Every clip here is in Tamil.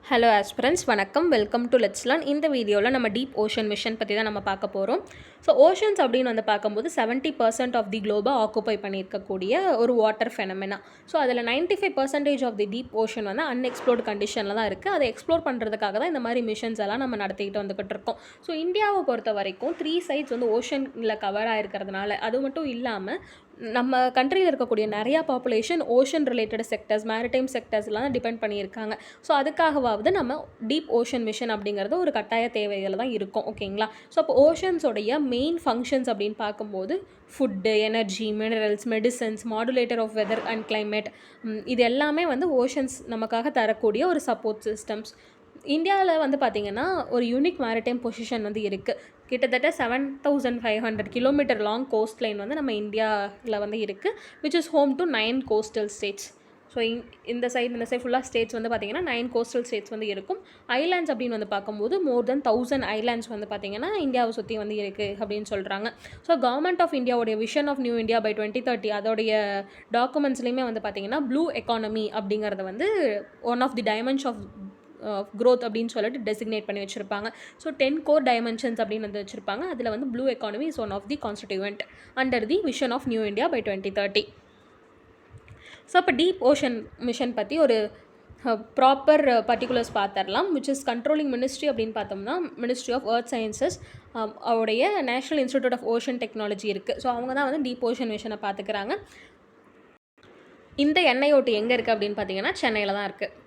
ஹலோ ஆஸ்பிரன்ஸ், வணக்கம். Welcome to let's learn. இந்த வீடியோவில் நம்ம டீப் ஓஷன் மிஷன் பற்றி தான் நம்ம பார்க்க போகிறோம். ஸோ ஓஷன்ஸ் அப்படின்னு வந்து பார்க்கும்போது 70% ஆஃப் தி குளோபை ஆக்குப்பை பண்ணியிருக்கக்கூடிய ஒரு வாட்டர் ஃபெனமெனா. ஸோ அதில் 95% ஆஃப் தி டீப் ஓஷன் வந்து அன்எக்ஸ்ப்ளோர்டு கண்டிஷனில் தான் இருக்குது. அதை எக்ஸ்ப்ளோர் பண்ணுறதுக்காக தான் இந்த மாதிரி மிஷன்ஸ் எல்லாம் நம்ம நடத்திக்கிட்டு வந்துக்கிட்டு இருக்கோம். ஸோ இந்தியாவை பொறுத்த வரைக்கும் 3 சைட்ஸ் வந்து ஓஷனில் கவர் ஆகிருக்கிறதுனால, அது மட்டும் இல்லாமல் நம்ம கண்ட்ரியில் இருக்கக்கூடிய நிறையா population ocean related sectors, maritime செக்டர்ஸ்லாம் டிபெண்ட் பண்ணியிருக்காங்க. ஸோ அதுக்காகவாவது நம்ம டீப் ஓஷன் மிஷன் அப்படிங்கிறது ஒரு கட்டாய தேவைகள் தான் இருக்கும். ஓகேங்களா? ஸோ அப்போ ஓஷன்ஸோடைய மெயின் ஃபங்க்ஷன்ஸ் அப்படின்னு பார்க்கும்போது food, energy, minerals, medicines, modulator of weather and climate, இது எல்லாமே வந்து ஓஷன்ஸ் நமக்காக தரக்கூடிய ஒரு சப்போர்ட் சிஸ்டம்ஸ். இந்தியாவில் வந்து பார்த்திங்கன்னா ஒரு யூனிக் மேரிடைம் பொசிஷன் வந்து இருக்குது. கிட்டத்தட்ட 7500 கிலோமீட்டர் லாங் கோஸ்ட் லைன் வந்து நம்ம இந்தியாவில் வந்து இருக்குது, which is home to 9 coastal states. So இந்த சைடு ஃபுல்லாக ஸ்டேட்ஸ் வந்து பார்த்திங்கன்னா 9 கோஸ்டல் ஸ்டேட்ஸ் வந்து இருக்கும். ஐலாண்ட்ஸ் அப்படின்னு வந்து பார்க்கும்போது மோர் தென் 1000 ஐலாண்ட்ஸ் வந்து பார்த்திங்கன்னா இந்தியாவை சுற்றி வந்து இருக்குது அப்படின்னு சொல்கிறாங்க. ஸோ கவர்மெண்ட் ஆஃப் இந்தியாவுடைய vision of new India by 2030 அதோடைய டாக்குமெண்ட்ஸ்லேயுமே வந்து பார்த்திங்கன்னா ப்ளூ எக்கானமி அப்படிங்கிறத வந்து one of the dimension of growth அப்படின்னு சொல்லிட்டு டெசிக்னேட் பண்ணி வச்சுருப்பாங்க. ஸோ 10 கோர் டைமென்ஷன்ஸ் அப்படின்னு வந்து வச்சுருப்பாங்க. அதில் வந்து blue economy is one of the constituent under the vision of new India by 2030. So அப்போ டீப் ஓஷன் மிஷன் பற்றி ஒரு ப்ராப்பர் பர்டிகுலர்ஸ் பார்த்துடலாம். விச் இஸ் கண்ட்ரோலிங் மினிஸ்ட்ரி அப்படின்னு பார்த்தோம்னா மினிஸ்ட்ரி ஆஃப் எர்த் சயின்சஸ், அவருடைய national institute of ocean technology இருக்குது. ஸோ அவங்க தான் வந்து டீப் ஓஷன் மிஷனை பார்த்துக்கிறாங்க. இந்த NIOT எங்கே இருக்குது அப்படின்னு பார்த்தீங்கன்னா சென்னையில் தான் இருக்குது.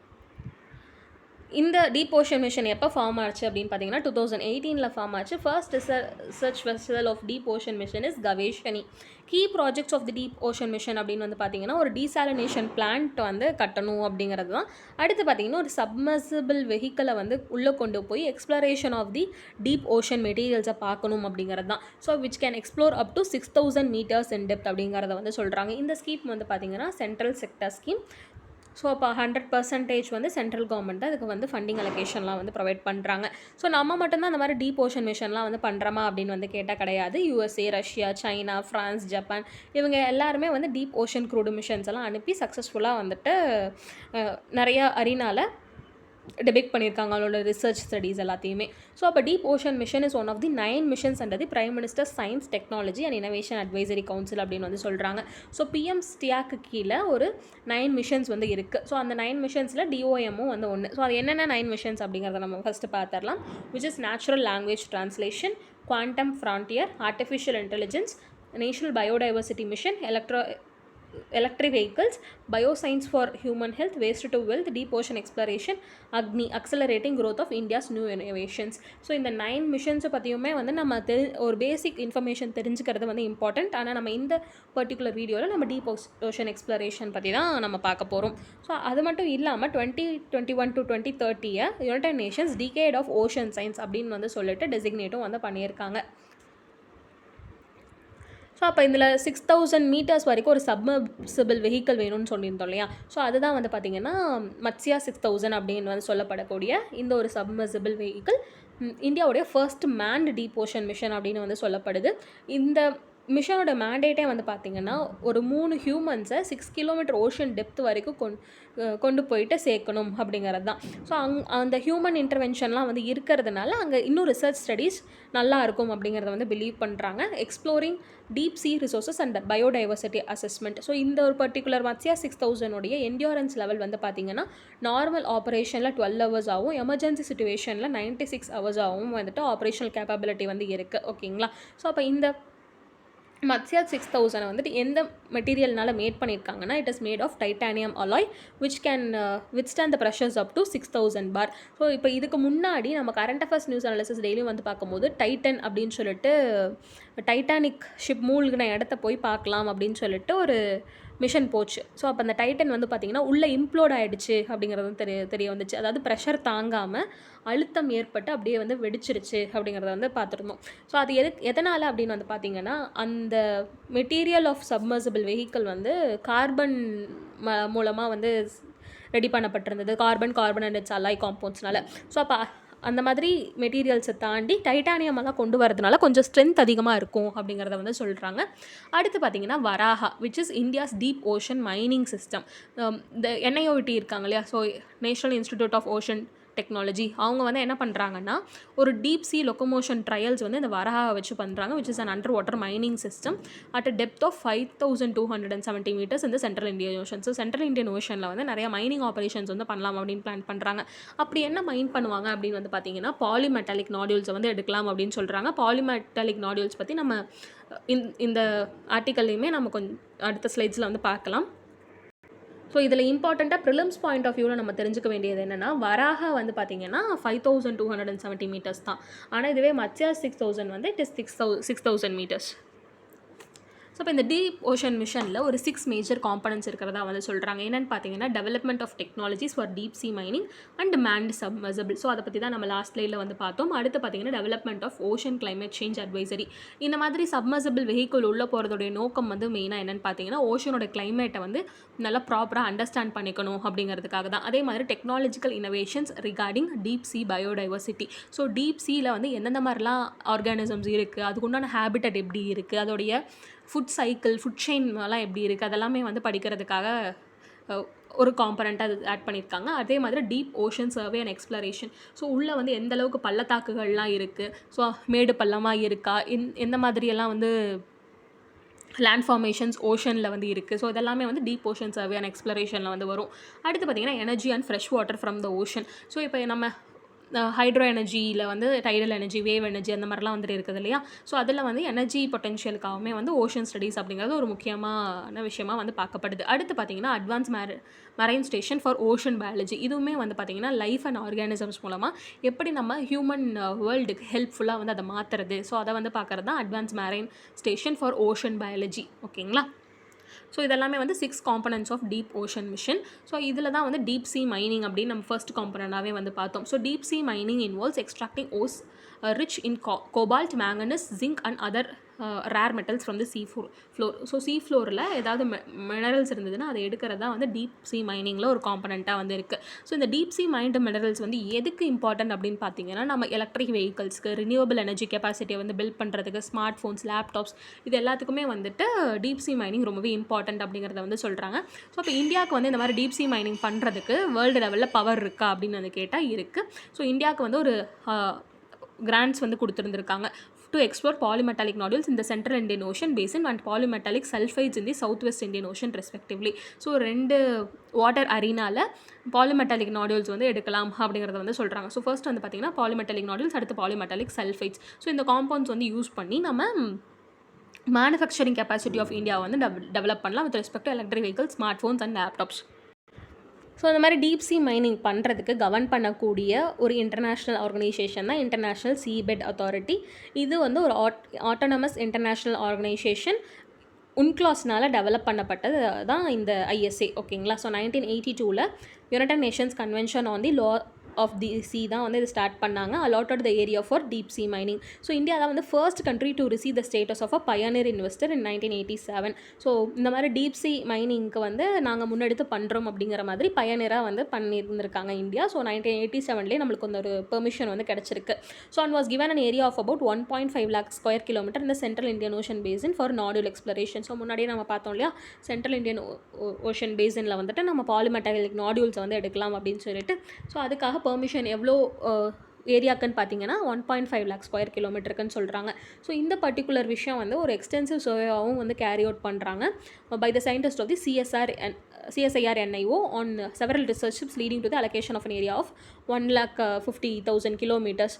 இந்த டீப் ஓஷன் மிஷன் எப்போ ஃபார்ம் ஆச்சு அப்படின்னு பார்த்தீங்கன்னா 2018 ஃபார்ம் ஆச்சு. First research vessel of deep ocean mission is Gaveshani. Key projects of the deep ocean mission அப்படின்னு வந்து பார்த்தீங்கன்னா ஒரு டீசாலினேஷன் பிளான்ட் வந்து கட்டணும் அப்படிங்கிறது தான். அடுத்து பார்த்தீங்கன்னா ஒரு சப்மர்சிபிள் வெஹிக்கிளை வந்து உள்ளே கொண்டு போய் exploration of the deep ocean மெட்டீரியல்ஸை பார்க்கணும் அப்படிங்கிறது தான். So which can explore up to 6000 meters in depth அப்படிங்கிறத வந்து சொல்கிறாங்க. இந்த ஸ்கீம் வந்து பார்த்தீங்கன்னா சென்ட்ரல் செக்டர் ஸ்கீம். ஸோ அப்போ 100% வந்து சென்ட்ரல் கவர்மெண்ட் தான் இதுக்கு வந்து ஃபண்டிங் அலோகேஷன்லாம் வந்து ப்ரொவைட் பண்ணுறாங்க. ஸோ நம்ம மட்டும்தான் அந்த மாதிரி டீப் ஓஷன் மிஷன்லாம் வந்து பண்ணுறோமா அப்படின்னு வந்து கேட்டால் கிடையாது. USA, Russia, China, France, Japan இவங்க எல்லாருமே வந்து டீப் ஓஷன் க்ரூடு மிஷன்ஸ் எல்லாம் அனுப்பி சக்ஸஸ்ஃபுல்லாக வந்துட்டு நிறையா அரினால டெபிக் பண்ணியிருக்காங்க அவங்களோட ரிசர்ச் ஸ்டடீஸ் எல்லாத்தையுமே. ஸோ அப்போ deep ocean mission is one of the 9 missions under the prime minister science, technology and innovation advisory council அப்படின்னு வந்து சொல்கிறாங்க. ஸோ PM ஸ்டியாக்கு கீழே ஒரு 9 மிஷன்ஸ் வந்து இருக்குது. ஸோ அந்த 9 மிஷன்ஸில் DOMமும் வந்து ஒன்று. ஸோ அது என்னென்ன 9 மிஷன்ஸ் அப்படிங்கிறத நம்ம ஃபஸ்ட்டு பார்த்துடலாம். Which is natural language translation, quantum frontier, artificial intelligence, national biodiversity mission, electric vehicles, bioscience for human health, waste to wealth, deep ocean exploration, agni, accelerating growth of India's new innovations. So இந்த 9 மிஷன்ஸை பற்றியுமே வந்து நம்ம ஒரு பேசிக் இன்ஃபர்மேஷன் தெரிஞ்சுக்கிறது வந்து இம்பார்ட்டண்ட். ஆனால் நம்ம இந்த பர்டிகுலர் வீடியோவில் நம்ம டீப் ஓஷன் எக்ஸ்ப்ளரேஷன் பற்றி தான் நம்ம பார்க்க போகிறோம். ஸோ அது மட்டும் இல்லாமல் 2021 to 2030 United Nations decade of ocean science அப்படின்னு வந்து சொல்லிட்டு டெசிக்னேட்டும் வந்து பண்ணியிருக்காங்க. ஸோ அப்போ இதில் 6000 meters வரைக்கும் ஒரு சப்மர்சிபிள் வெஹிக்கிள் வேணும்னு சொல்லியிருந்தோம் இல்லையா? ஸோ அதுதான் வந்து பார்த்திங்கன்னா மத்ஸ்யா 6000 அப்படின்னு வந்து சொல்லப்படக்கூடிய இந்த ஒரு சப்மர்சிபிள் வெஹிக்கிள் இந்தியாவுடைய first manned deep ocean mission அப்படின்னு வந்து சொல்லப்படுது. இந்த மிஷனோட மேண்டேட்டே வந்து பார்த்திங்கன்னா ஒரு 3 ஹியூமன்ஸை 6 கிலோமீட்டர் ஓஷன் டெப்த் வரைக்கும் கொண்டு போயிட்டு சேர்க்கணும் அப்படிங்கிறது தான். ஸோ அந்த ஹியூமன் இன்டர்வென்ஷன்லாம் வந்து இருக்கிறதுனால அங்கே இன்னும் ரிசர்ச் ஸ்டடீஸ் நல்லா இருக்கும் அப்படிங்கிறத வந்து பிலீவ் பண்ணுறாங்க. Exploring deep C resources and biodiversity assessment. So இந்த ஒரு பர்டிகுலர் மத்ஸ்யா 6000 என்டியூரன்ஸ் லெவல் வந்து பார்த்திங்கன்னா நார்மல் ஆப்ரேஷனில் 12 hours ஆகும், எமர்ஜென்சி சுச்சுவேஷனில் 96 hours ஆகும் வந்துட்டு ஆப்ரேஷனல் கேப்பபிலிட்டி வந்து இருக்குது. ஓகேங்களா? ஸோ அப்போ இந்த மத்ஸ்யா 6000 வந்துட்டு எந்த மெட்டீரியல்னால மேட் பண்ணியிருக்காங்கன்னா it is made of titanium alloy which can withstand the pressures up to 6000 bar. So இப்போ இதுக்கு முன்னாடி நம்ம கரண்ட் அஃபேர்ஸ் நியூஸ் அனாலிசிஸ் டெய்லியும் வந்து பார்க்கும்போது டைட்டன் அப்படின்னு சொல்லிட்டு டைட்டானிக் ஷிப் மூழ்கின இடத்த போய் பார்க்கலாம் அப்படின்னு சொல்லிட்டு ஒரு மிஷன் போச்சு. ஸோ அப்போ அந்த டைட்டன் வந்து பார்த்திங்கன்னா உள்ளே இம்ப்ளோட் ஆகிடுச்சு அப்படிங்கிறது தெரிய வந்துச்சு. அதாவது ப்ரெஷர் தாங்காமல் அழுத்தம் ஏற்பட்டு அப்படியே வந்து வெடிச்சிருச்சு அப்படிங்கிறத வந்து பார்த்துருந்தோம். ஸோ அது எதனால் அப்படின்னு வந்து பார்த்திங்கன்னா அந்த மெட்டீரியல் ஆஃப் சப்மர்சிபிள் வெஹிக்கிள் வந்து கார்பன் மூலமாக வந்து ரெடி பண்ணப்பட்டிருந்தது. கார்பன் அண்ட் இட்ஸ் அலாய் காம்பவுண்ட்ஸ்னால. ஸோ அப்போ அந்த மாதிரி மெட்டீரியல்ஸை தாண்டி டைட்டானியமெல்லாம் கொண்டு வரதுனால கொஞ்சம் ஸ்ட்ரென்த் அதிகமாக இருக்கும் அப்படிங்கிறத வந்து சொல்கிறாங்க. அடுத்து பார்த்திங்கன்னா Varaha which is India's deep ocean mining system. இந்த NIOT இருக்காங்க இல்லையா? So national institute of ocean technology அவங்க வந்து என்ன பண்ணுறாங்கன்னா ஒரு டீப் சி லொக்கோமோஷன் ட்ரையல்ஸ் வந்து இந்த வராஹா வச்சு பண்ணுறாங்க, which is an underwater mining system at a depth of 5270 meters இந்த central Indian ocean. So central Indian ஓஷனில் வந்து நிறைய மைனிங் ஆப்ரேஷன்ஸ் வந்து பண்ணலாம் அப்படின்னு பிளான் பண்ணுறாங்க. அப்படி என்ன மைன் பண்ணுவாங்க அப்படின்னு வந்து பார்த்தீங்கன்னா பாலிமெட்டாலிக் நாடியூல்ஸை வந்து எடுக்கலாம் அப்படின்னு சொல்கிறாங்க. பாலிமெட்டாலிக் நாடியூல்ஸ் பற்றி நம்ம இந்த ஆர்டிக்கல்லையுமே நம்ம கொஞ்சம் அடுத்த ஸ்லைட்ஸில் வந்து பார்க்கலாம். ஸோ இதில் இம்பார்ட்டண்ட்டாக ப்ரிலிம்ஸ் பாயிண்ட் ஆஃப் வியூவில் நம்ம தெரிஞ்சுக்க வேண்டியது என்னென்னா வராக வந்து பார்த்திங்கன்னா 5270 meters தான். ஆனால் இதுவே மத்யா 6000 வந்து இட் இஸ் 6000 meters. ஸோ இப்போ இந்த டீப் ஓஷன் மிஷனில் ஒரு 6 மேஜர் காம்பனன்ட்ஸ் இருக்கிறதா வந்து சொல்கிறாங்க. என்னென்னு பார்த்தீங்கன்னா development of technologies for deep sea mining and manned submersible. So அதை பற்றி தான் நம்ம லாஸ்ட் ஸ்லைடில் வந்து பார்த்தோம். அடுத்து பார்த்தீங்கன்னா development of ocean climate change advisory. இந்த மாதிரி சப்மர்சிபிள் வெஹிக்கிள் உள்ளே போகிறதுடைய நோக்கம் வந்து மெயினாக என்னென்னு பார்த்தீங்கன்னா ஓஷனோட கிளைமேட்டை வந்து நல்லா ப்ராப்பராக அண்டர்ஸ்டாண்ட் பண்ணிக்கணும் அப்படிங்கிறதுக்காக தான். அதே மாதிரி technological innovations regarding deep sea biodiversity. So deep சீயில் வந்து எந்தெந்த மாதிரிலாம் ஆர்கானிசம்ஸ் இருக்குது, அதுக்குண்டான ஹேபிட்டட் எப்படி இருக்குது, அதோடைய ஃபுட் சைக்கிள் ஃபுட் செயின்லாம் எப்படி இருக்குது, அதெல்லாமே வந்து படிக்கிறதுக்காக ஒரு காம்பனண்ட்டாக அது ஆட் பண்ணியிருக்காங்க. அதே மாதிரி deep ocean survey and exploration. So உள்ளே வந்து எந்த அளவுக்கு பள்ளத்தாக்குகள்லாம் இருக்குது, ஸோ மேடு பள்ளமாக இருக்கா, எந்த மாதிரியெல்லாம் வந்து லேண்ட் ஃபார்மேஷன்ஸ் ஓஷனில் வந்து இருக்குது. ஸோ இதெல்லாமே வந்து டீப் ஓஷன் சர்வே அண்ட் எக்ஸ்ப்ளரேஷனில் வந்து வரும். அடுத்து பார்த்திங்கன்னா energy and fresh water from the ocean. So இப்போ நம்ம ஹைட்ரோ எனர்ஜியில் வந்து டைடல் எனர்ஜி, வேவ் எனர்ஜி அந்த மாதிரிலாம் வந்துட்டு இருக்குது இல்லையா. ஸோ அதில் வந்து எனர்ஜி பொட்டென்ஷியலுக்காகவுமே வந்து ஓஷன் ஸ்டடீஸ் அப்படிங்கிறது ஒரு முக்கியமான விஷயமா வந்து பார்க்கப்படுது. அடுத்து பார்த்திங்கன்னா advance marine station for ocean biology. இதுவுமே வந்து பார்த்திங்கன்னா லைஃப் அண்ட் ஆர்கானிசம்ஸ் மூலமாக எப்படி நம்ம ஹியூமன் வேர்ல்டுக்கு ஹெல்ப்ஃபுல்லாக வந்து அதை மாற்றுறது, ஸோ அதை வந்து பார்க்குறது தான் advance marine station for ocean biology. ஓகேங்களா. ஸோ இதெல்லாமே வந்து 6 components of deep ocean mission. So இதில் தான் வந்து டீப் சி மைனிங் அப்படின்னு நம்ம ஃபர்ஸ்ட் காம்பனண்டாகவே வந்து பார்த்தோம். So deep sea mining involves extracting hose rich in cobalt, manganese, zinc and other rare metals from the floor. So ஃப்ளோரில் ஏதாவது மினரல்ஸ் இருந்ததுன்னா அதை எடுக்கிறது தான் வந்து டீப் சி மைனிங்கில் ஒரு காம்பனண்ட்டாக வந்து இருக்குது. ஸோ இந்த டீப் சி மைண்ட் மினரல்ஸ் வந்து எதுக்கு இம்பார்ட்டன்ட் அப்படின்னு பார்த்தீங்கன்னா நம்ம எலக்ட்ரிக் வெஹிக்கல்ஸ்க்கு, ரினியூவபிள் எனர்ஜி கெப்பாசிட்டியை வந்து பில்ட் பண்ணுறதுக்கு, ஸ்மார்ட் ஃபோன்ஸ், லேப்டாப்ஸ் இது எல்லாத்துக்குமே வந்துட்டு டீப் சி மைனிங் ரொம்பவே இம்பார்ட்டன்ட் அப்படிங்கிறத வந்து சொல்கிறாங்க. ஸோ இப்போ இந்தியாவுக்கு வந்து இந்த மாதிரி டீப் சி மைனிங் பண்ணுறதுக்கு வேர்ல்டு லெவலில் பவர் இருக்கா அப்படின்னு வந்து கேட்டால் இருக்குது. ஸோ இந்தியாவுக்கு வந்து ஒரு கிராண்ட்ஸ் வந்து கொடுத்துருந்துருக்காங்க to explore polymetallic nodules in the central Indian Ocean basin and polymetallic sulfides in the southwest Indian Ocean respectively. So 2 water அரீனாவில் பாலிமெட்டாலிக் நாடியூல்ஸ் வந்து எடுக்கலாம் அப்படிங்கிறத வந்து சொல்கிறாங்க. ஸோ ஃபர்ஸ்ட் வந்து பார்த்திங்கன்னா பாலிமெட்டாலிக் நாடியூல்ஸ், அடுத்து பாலிமெட்டாலிக் சல்ஃபைட்ஸ். ஸோ இந்த காம்பவுண்ட்ஸ் வந்து யூஸ் பண்ணி நம்ம மேனுஃபேக்சரிங் கெப்பாசிட்டி ஆஃப் இந்தியா வந்து டெவலப் பண்ணலாம் with respect to electric vehicles, smartphones and laptops. So இந்த மாதிரி டீப் சி மைனிங் பண்ணுறதுக்கு கவர்ன் பண்ணக்கூடிய ஒரு இன்டர்நேஷ்னல் ஆர்கனைசேஷன் தான் இன்டர்நேஷ்னல் சீபெட் அத்தாரிட்டி. இது வந்து ஒரு ஆட்டோனமஸ் இன்டர்நேஷ்னல் ஆர்கனைசேஷன் உன்க்ளாஸ்னால் டெவலப் பண்ணப்பட்டது தான் இந்த ஐஎஸ்ஏ. ஓகேங்களா. So 1982 United Nations convention on the law of the sea தான் வந்து இது ஸ்டார்ட் பண்ணாங்க. Allotted the area for deep sea mining. So India தான் வந்து first country to receive the status of a pioneer investor in 1987. ஸோ இந்த மாதிரி டீப் சி மைனிங்க்கு வந்து நாங்கள் முன்னெடுத்து பண்ணுறோம் அப்படிங்கிற மாதிரி பயனியராக வந்து பண்ணியிருந்திருக்காங்க இந்தியா. ஸோ 1987 நம்மளுக்கு வந்து ஒரு பெர்மிஷன் வந்து கிடச்சிருக்கு. So and was given an area of about 1.5 lakh square kilometer in the central Indian Ocean basin for nodule exploration. So முன்னாடியே நம்ம பார்த்தோம் இல்லையா, சென்ட்ரல் இந்தியன் ஓஷன் பேசினில் வந்துட்டு நம்ம பாலிமெட்டாலிக் நாடியூல்ஸை வந்து எடுக்கலாம் அப்படின்னு சொல்லிட்டு. ஸோ அதுக்காக பெர்மிஷன் எவ்வளோ ஏரியாக்குன்னு பார்த்தீங்கன்னா 1.5 lakh square kilometerக்குன்னு சொல்கிறாங்க. ஸோ இந்த பர்டிகுலர் விஷயம் வந்து ஒரு எக்ஸ்டென்சிவ் சர்வேவாகவும் வந்து கேரி அவுட் பண்ணுறாங்க by the scientist of the CSIR-NIO on several research ships leading to the allocation of an area of 1,50,000 kilometers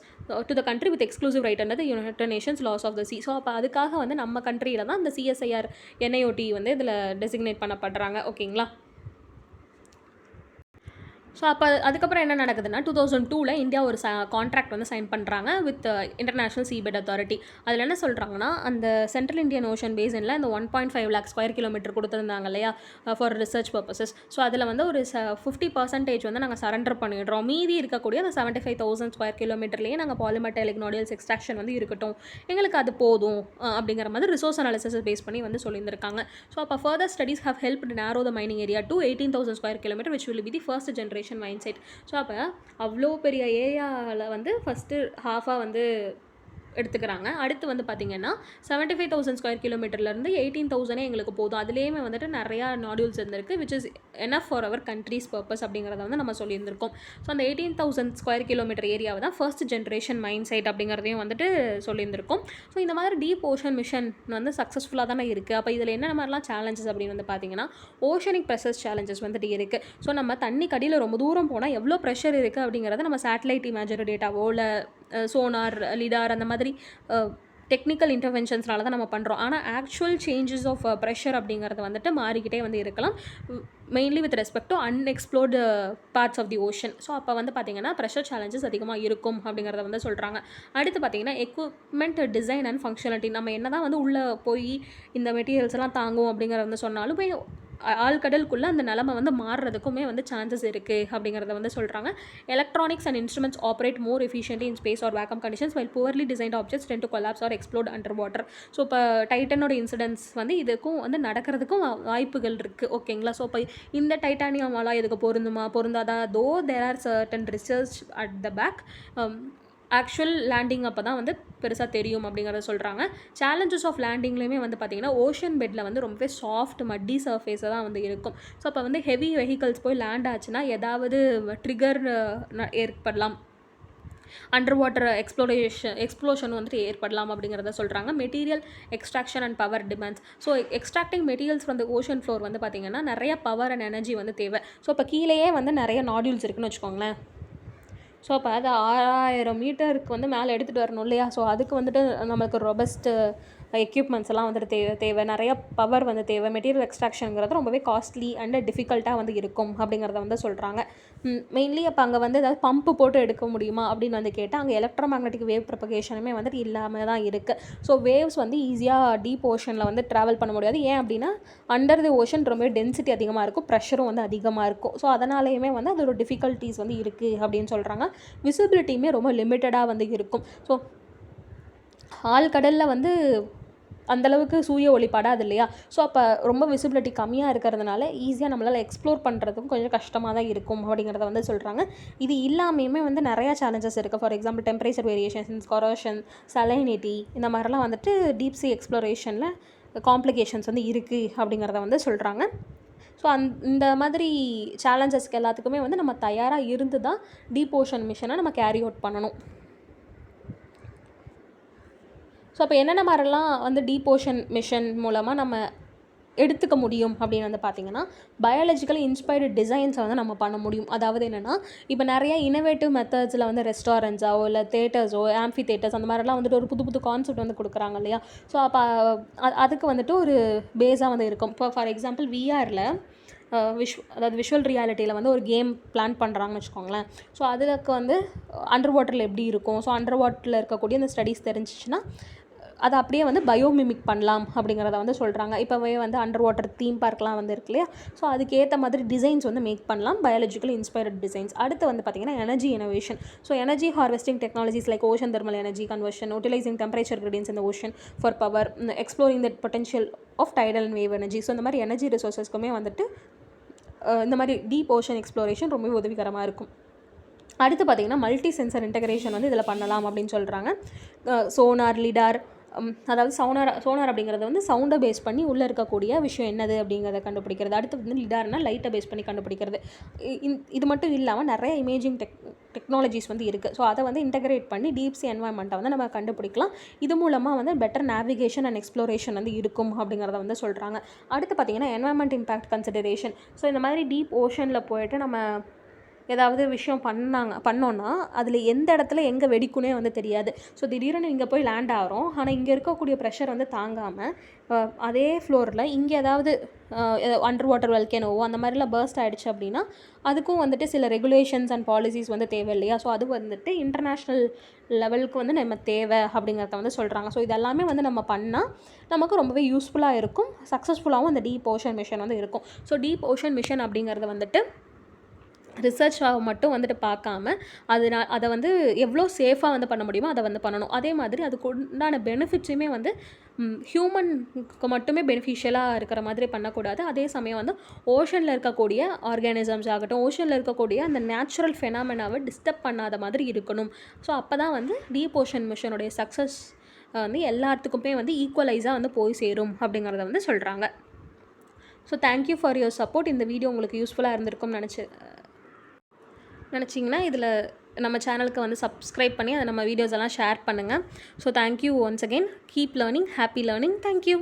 to the country with exclusive right under the United Nations laws of the sea. So அப்போ அதுக்காக வந்து நம்ம கண்ட்ரியில் தான் இந்த CSIR-NIOT வந்து இதில் டெசிக்னேட் பண்ணப்படுறாங்க. ஓகேங்களா. ஸோ அப்போ அதுக்கப்புறம் என்ன நடக்குதுன்னா 2002 இந்தியா ஒரு கான்ட்ராக்ட் வந்து சைன் பண்ணுறாங்க வித் இன்டர்நேஷ்னல் சீபெட் அத்தாரிட்டி. அதில் என்ன சொல்கிறாங்கன்னா அந்த சென்ட்ரல் இந்தியன் ஓஷன் பேசினில் இந்த 1.5 lakh square kilometer கொடுத்துருந்தாங்க இல்லையா ஃபார் ரிசர்ச் பர்பஸஸ். ஸோ அதில் வந்து ஒரு 50% வந்து நாங்கள் சரண்டர் பண்ணிடுறோம். மீதி இருக்கக்கூடிய அந்த 75,000 square kilometerலேயே நாங்கள் பாலிமெட்டாலிக் நாடியூல்ஸ் எக்ஸ்ட்ராக்ஷன் வந்து இருக்கட்டும், எங்களுக்கு அது போதும் அப்படிங்கிற மாதிரி ரிசோர்ஸ் அனாலிசிஸை பேஸ் பண்ணி வந்து சொல்லியிருந்திருக்காங்க. ஸோ அப்போ further studies have helped narrow the mining area to 18,000 square kilometer which will be the first generation mind set. So அப்போ அவ்வளோ பெரிய ஏரியாவில் வந்து ஃபஸ்ட்டு ஹாஃபாக வந்து எடுத்துக்கிறாங்க. அடுத்து வந்து பார்த்திங்கன்னா 75,000 ஸ்கொயர் கிலோமீட்டர்லேருந்து 18,000 எங்களுக்கு போதும். அதுலேயுமே வந்துட்டு நிறையா நாடியூல்ஸ் இருந்திருக்கு which is enough for our countries purpose அப்படிங்கிறத வந்து நம்ம சொல்லியிருந்திருக்கோம். ஸோ அந்த 18,000 ஸ்கொயர் கிலோமீட்டர் ஏரியாவை தான் ஃபர்ஸ்ட் ஜென்ரேஷன் மைண்ட் சைட் அப்படிங்கிறதையும் வந்துட்டு சொல்லியிருந்திருக்கோம். ஸோ இந்த மாதிரி டீப் ஓஷன் மிஷன் வந்து சக்ஸஸ்ஃபுல்லாக தானே இருக்குது. அப்போ இதில் என்ன மாதிரிலாம் சேலஞ்சஸ் அப்படின்னு வந்து பார்த்திங்கன்னா ஓஷனிக் ப்ரெஷர் சேலஞ்சஸ் வந்துட்டு இருக்குது. ஸோ நம்ம தண்ணி கடியில் ரொம்ப தூரம் போனால் எவ்வளோ ப்ரெஷர் இருக்குது அப்படிங்கிறத நம்ம சேட்டலைட் இமேஜரி டேட்டாவோ இல்லை சோனார் லிடார் அந்த மாதிரி டெக்னிக்கல் இன்டர்வென்ஷன்ஸ்னால தான் நம்ம பண்ணுறோம். ஆனால் ஆக்சுவல் சேஞ்சஸ் ஆஃப் ப்ரெஷர் அப்படிங்கிறது வந்துட்டு மாறிக்கிட்டே வந்து இருக்கலாம், mainly with respect to unexplored parts of the ocean. So அப்போ வந்து பார்த்திங்கன்னா ப்ரெஷர் சேலஞ்சஸ் அதிகமாக இருக்கும் அப்படிங்கிறத வந்து சொல்கிறாங்க. அடுத்து பார்த்திங்கன்னா எக்யூப்மெண்ட் டிசைன் அண்ட் ஃபங்க்ஷனாலிட்டி. நம்ம என்ன தான் வந்து உள்ளே போய் இந்த மெட்டீரியல்ஸ் எல்லாம் தாங்கும் அப்படிங்கிறத வந்து சொன்னாலும் போய் ஆழ்கடலுக்குள்ளே அந்த நிலமை வந்து மாறுறதுக்குமே வந்து சான்சஸ் இருக்குது அப்படிங்கிறத வந்து சொல்கிறாங்க. Electronics and instruments operate more efficiently in space or vacuum conditions while poorly designed objects tend to collapse or explode under water. So இப்போ டைட்டனோட இன்சிடென்ட்ஸ் வந்து இதுக்கும் வந்து நடக்கிறதுக்கும் வாய்ப்புகள் இருக்குது. ஓகேங்களா? ஸோ இப்போ இந்த டைட்டானியம் அலாய் இதுக்கு பொருந்தாதா? Though there are certain research at the back. Actual landing அப்போ தான் வந்து பெருசாக தெரியும் அப்படிங்கிறத சொல்கிறாங்க. சேலஞ்சஸ் ஆஃப் லேண்டிங்லேயுமே வந்து பார்த்திங்கன்னா ஓஷன் பெட்டில் வந்து ரொம்பவே சாஃப்ட் மட்டி சர்ஃபேஸை தான் வந்து இருக்கும். ஸோ அப்போ வந்து ஹெவி வெஹிக்கல்ஸ் போய் லேண்ட் ஆச்சுன்னா ஏதாவது ட்ரிகர் ஏற்படலாம், அண்டர் வாட்டர் எக்ஸ்ப்ளோஷன் வந்துட்டு ஏற்படலாம் அப்படிங்கிறத சொல்கிறாங்க. Material extraction and power demands. So extracting materials from the ocean floor வந்து பார்த்திங்கன்னா நிறைய பவர் அண்ட் எனர்ஜி வந்து தேவை. ஸோ இப்போ கீழேயே வந்து நிறைய நாடியூல்ஸ் இருக்குன்னு வச்சுக்கோங்களேன். ஸோ அப்போ அது 6000 மீட்டருக்கு வந்து மேலே எடுத்துகிட்டு வரணும் இல்லையா? ஸோ அதுக்கு வந்துட்டு நம்மளுக்கு ரொபஸ்ட்டு எக்யூப்மெண்ட்ஸ் எல்லாம் வந்துட்டு தேவை, நிறைய பவர் வந்து தேவை. மெட்டீரியல் எக்ஸ்ட்ராக்ஷனுங்கிறது ரொம்பவே காஸ்ட்லி அண்ட் டிஃபிகல்ட்டாக வந்து இருக்கும் அப்படிங்கிறத வந்து சொல்கிறாங்க. மெயின்லி அப்போ அங்கே வந்து ஏதாவது பம்பு போட்டு எடுக்க முடியுமா அப்படின்னு வந்து கேட்டால் அங்கே எலக்ட்ரோ மேக்னெட்டிக் வேவ் ப்ரொபகேஷனுமே வந்துட்டு இல்லாமல் தான் இருக்குது. ஸோ வேவ்ஸ் வந்து ஈஸியாக டீப் ஓஷனில் வந்து ட்ராவல் பண்ண முடியாது. ஏன் அப்படின்னா அண்டர் தி ஓஷன் ரொம்ப டென்சிட்டி அதிகமாக இருக்கும், ப்ரெஷரும் வந்து அதிகமாக இருக்கும். ஸோ அதனாலேயுமே வந்து அதோட டிஃபிகல்ட்டிஸ் வந்து இருக்குது அப்படின்னு சொல்கிறாங்க. விசிபிலிட்டியுமே ரொம்ப லிமிட்டடாக வந்து இருக்கும். ஸோ ஆழ்கடலில் வந்து அந்தளவுக்கு சூரிய ஒளி படாது இல்லையா? ஸோ அப்போ ரொம்ப விசிபிலிட்டி கம்மியாக இருக்கிறதுனால ஈஸியாக நம்மளால் எக்ஸ்ப்ளோர் பண்ணுறதுக்கும் கொஞ்சம் கஷ்டமாக தான் இருக்கும் அப்படிங்கிறத வந்து சொல்கிறாங்க. இது இல்லாமையுமே வந்து நிறையா சேலஞ்சஸ் இருக்குது. For example temperature variations, corrosion, salinity, இந்த மாதிரிலாம் வந்துட்டு டீப் சி எக்ஸ்ப்ளோரேஷனில் காம்ப்ளிகேஷன்ஸ் வந்து இருக்குது அப்படிங்கிறத வந்து சொல்கிறாங்க. ஸோ இந்த மாதிரி சேலஞ்சஸ்க்கு எல்லாத்துக்குமே வந்து நம்ம தயாராக இருந்து தான் டீப் ஓஷன் மிஷனை நம்ம கேரி அவுட் பண்ணணும். ஸோ அப்போ என்னென்ன மாதிரிலாம் வந்து டீப் ஓஷன் மிஷன் மூலமாக நம்ம எடுத்துக்க முடியும் அப்படின்னு வந்து பார்த்திங்கன்னா பயாலஜிக்கலி இன்ஸ்பயர்டு டிசைன்ஸை வந்து நம்ம பண்ண முடியும். அதாவது என்னென்னா இப்போ நிறைய இனோவேட்டிவ் மெத்தட்ஸில் வந்து ரெஸ்டாரண்ட்ஸோ இல்லை தேட்டர்ஸோ ஆம்பி தேட்டர்ஸ் அந்த மாதிரிலாம் வந்துட்டு ஒரு புது புது கான்செப்ட் வந்து கொடுக்குறாங்க இல்லையா? ஸோ அப்போ அதுக்கு வந்துட்டு ஒரு பேஸாக வந்து இருக்கும். இப்போ ஃபார் எக்ஸாம்பிள் விஆரில் அதாவது விஷுவல் ரியாலிட்டியில் வந்து ஒரு கேம் பிளான் பண்ணுறாங்கன்னு வச்சுக்கோங்களேன். ஸோ அதுக்கு வந்து அண்டர் வாட்டரில் எப்படி இருக்கும், ஸோ அண்டர் வாட்டரில் இருக்கக்கூடிய அந்த ஸ்டடீஸ் தெரிஞ்சிச்சுன்னா அதை அப்படியே வந்து பயோமிமிக் பண்ணலாம் அப்படிங்கிறத வந்து சொல்கிறாங்க. இப்போவே வந்து அண்டர் வாட்டர் தீம் பார்க்லாம் வந்து இருக்கு இல்லையா? ஸோ அதுக்கேற்ற மாதிரி டிசைன்ஸ் வந்து மேக் பண்ணலாம், பயாலஜிக்கல் இன்ஸ்பயர்ட் டிசைன்ஸ். அடுத்து வந்து பார்த்திங்கன்னா energy innovation. So energy harvesting technologies like ocean thermal energy conversion, utilising temperature gradients இந்த ocean for power, exploring the potential of tidal and wave energy. So இந்த மாதிரி எனர்ஜி ரிசோர்ஸஸ்க்குமே வந்துட்டு இந்த மாதிரி டீப் ஓஷன் எக்ஸ்ப்ளோரேஷன் ரொம்ப உதவிகரமாக இருக்கும். அடுத்து பார்த்திங்கன்னா மல்டி சென்சர் இன்டகிரேஷன் வந்து இதில் பண்ணலாம் அப்படின்னு சொல்கிறாங்க. சோனார், லிடார், அதாவது சோனார் அப்படிங்கிறது வந்து சவுண்டை பேஸ் பண்ணி உள்ளே இருக்கக்கூடிய விஷயம் என்னது அப்படிங்கிறத கண்டுபிடிக்கிறது. அடுத்து வந்து லிடார்னால் லைட்டை பேஸ் பண்ணி கண்டுபிடிக்கிறது. இது மட்டும் இல்லாமல் நிறைய இமேஜிங் டெக்னாலஜிஸ் வந்து இருக்குது. ஸோ அதை வந்து இன்டகிரேட் பண்ணி டீப் சி என்வாயன்மெண்ட்டை வந்து நம்ம கண்டுபிடிக்கலாம். இது மூலமாக வந்து பெட்டர் நேவிகேஷன் அண்ட் எக்ஸ்ப்ளோரேஷன் வந்து இருக்கும் அப்படிங்கிறத வந்து சொல்கிறாங்க. அடுத்து பார்த்திங்கன்னா என்வாயன்மெண்ட் இம்பேக்ட் கன்சிடரேஷன். ஸோ இந்த மாதிரி டீப் ஓஷனில் போய்ட்டு நம்ம ஏதாவது விஷயம் பண்ணோன்னா அதில் எந்த இடத்துல எங்கே வெடிக்குனே வந்து தெரியாது. ஸோ திடீர்னு இங்கே போய் லேண்ட் ஆகிறோம், ஆனால் இங்கே இருக்கக்கூடிய ப்ரெஷர் வந்து தாங்காமல் அதே ஃப்ளோரில் இங்கே ஏதாவது அண்டர் வாட்டர் வல்கேனோவோ அந்த மாதிரிலாம் பர்ஸ்ட் ஆகிடுச்சு அப்படின்னா அதுக்கும் வந்துட்டு சில ரெகுலேஷன்ஸ் அண்ட் பாலிசிஸ் வந்து தேவை இல்லையா? ஸோ அது வந்துட்டு இன்டர்நேஷ்னல் லெவலுக்கு வந்து நம்ம தேவை அப்படிங்கிறத வந்து சொல்கிறாங்க. ஸோ இதெல்லாமே வந்து நம்ம பண்ணால் நமக்கு ரொம்பவே யூஸ்ஃபுல்லாக இருக்கும், சக்ஸஸ்ஃபுல்லாகவும் அந்த டீப் ஓஷன் மிஷன் வந்து இருக்கும். ஸோ டீப் ஓஷன் மிஷன் அப்படிங்கிறது வந்துட்டு ரிசர்ச்சாக மட்டும் வந்துட்டு பார்க்காம அதை வந்து எவ்வளோ சேஃபாக வந்து பண்ண முடியுமோ அதை வந்து பண்ணணும். அதே மாதிரி அதுக்கு உண்டான பெனிஃபிட்ஸுமே வந்து ஹியூமனுக்கு மட்டுமே பெனிஃபிஷியலாக இருக்கிற மாதிரி பண்ணக்கூடாது. அதே சமயம் வந்து ஓஷனில் இருக்கக்கூடிய ஆர்கானிசம்ஸ் ஆகட்டும், ஓஷனில் இருக்கக்கூடிய அந்த நேச்சுரல் ஃபெனாமெனாவை டிஸ்டர்ப் பண்ணாத மாதிரி இருக்கணும். ஸோ அப்போ தான் வந்து டீப் ஓஷன் மிஷனுடைய சக்ஸஸ் வந்து எல்லாத்துக்குமே வந்து ஈக்குவலைஸாக வந்து போய் சேரும் அப்படிங்கிறத வந்து சொல்கிறாங்க. So thank you for your support. இந்த வீடியோ உங்களுக்கு யூஸ்ஃபுல்லாக இருந்திருக்கும்னு நினச்சிங்கன்னா இதில் நம்ம சேனலுக்கு வந்து சப்ஸ்கிரைப் பண்ணி அதை நம்ம வீடியோஸ் எல்லாம் ஷேர் பண்ணுங்கள். So thank you once again. Keep learning, happy learning. Thank you.